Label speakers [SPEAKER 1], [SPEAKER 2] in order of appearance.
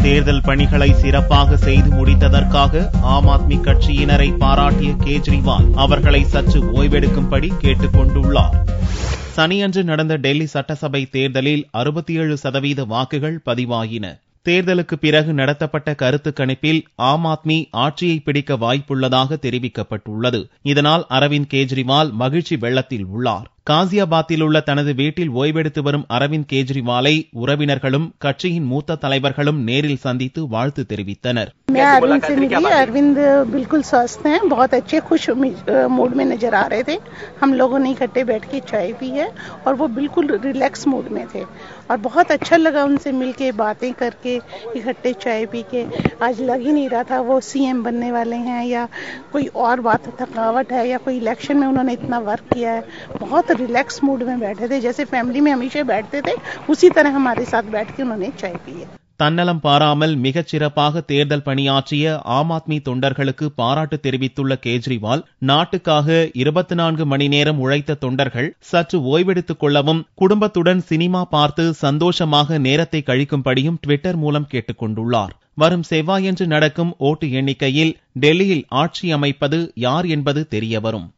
[SPEAKER 1] தேர்தல் பணிகளை சிறப்பாக செய்து முடித்ததற்காக ஆம் ஆத்மி கட்சியினரை பாராட்டிய கேஜ்ரிவால் அவர்களை சற்று ஓய்வெடுக்கும்படி கேட்டுக் கொண்டுள்ளார். சனியன்று நடந்த டெல்லி சட்டசபை தேர்தலில் 67% வாக்குகள் பதிவாயின. தேர்தலுக்கு பிறகு நடத்தப்பட்ட கருத்து கணிப்பில் ஆம் ஆத்மி ஆட்சியை பிடிக்க வாய்ப்புள்ளதாக தெரிவிக்கப்பட்டுள்ளது. இதனால் அரவிந்த் கெஜ்ரிவால் மகிழ்ச்சி வெள்ளத்தில் உள்ளார். காசியாபாத்தில் உள்ள தனது வீட்டில் ஓய்வெடுத்து வரும் அரவிந்த் கெஜ்ரிவாலை உறவினர்களும் கட்சியின் மூத்த தலைவர்களும் நேரில் சந்தித்து வாழ்த்து தெரிவித்தனர்.
[SPEAKER 2] अरविंद बिल्कुल स्वस्थ हैं, बहुत अच्छे खुश मूड में नजर आ रहे थे. हम लोगों ने इकट्ठे बैठ के चाय पी है और वो बिल्कुल रिलैक्स मूड में थे और बहुत अच्छा लगा उनसे मिलके, बातें करके, इकट्ठे चाय पी के. आज लग ही नहीं रहा था वो सीएम बनने वाले हैं या कोई और बात, थकावट है या कोई इलेक्शन में उन्होंने इतना वर्क किया है. बहुत रिलैक्स मूड में बैठे थे, जैसे फैमिली में हमेशा बैठते थे उसी तरह हमारे साथ बैठ के उन्होंने चाय पी है.
[SPEAKER 1] தன்னலம் பாராமல் மிகச் சிறப்பாக தேர்தல் பணியாற்றிய ஆம் ஆத்மி தொண்டர்களுக்கு பாராட்டு தெரிவித்துள்ள கேஜ்ரிவால், நாட்டுக்காக 24 மணி நேரம் உழைத்த தொண்டர்கள் சற்று ஓய்வெடுத்துக் கொள்ளவும், குடும்பத்துடன் சினிமா பார்த்து சந்தோஷமாக நேரத்தை கழிக்கும்படியும் ட்விட்டர் மூலம் கேட்டுக் கொண்டுள்ளார். வரும் செவ்வாயன்று நடக்கும் ஓட்டு எண்ணிக்கையில் டெல்லியில் ஆட்சி அமைப்பது யார் என்பது தெரியவரும்.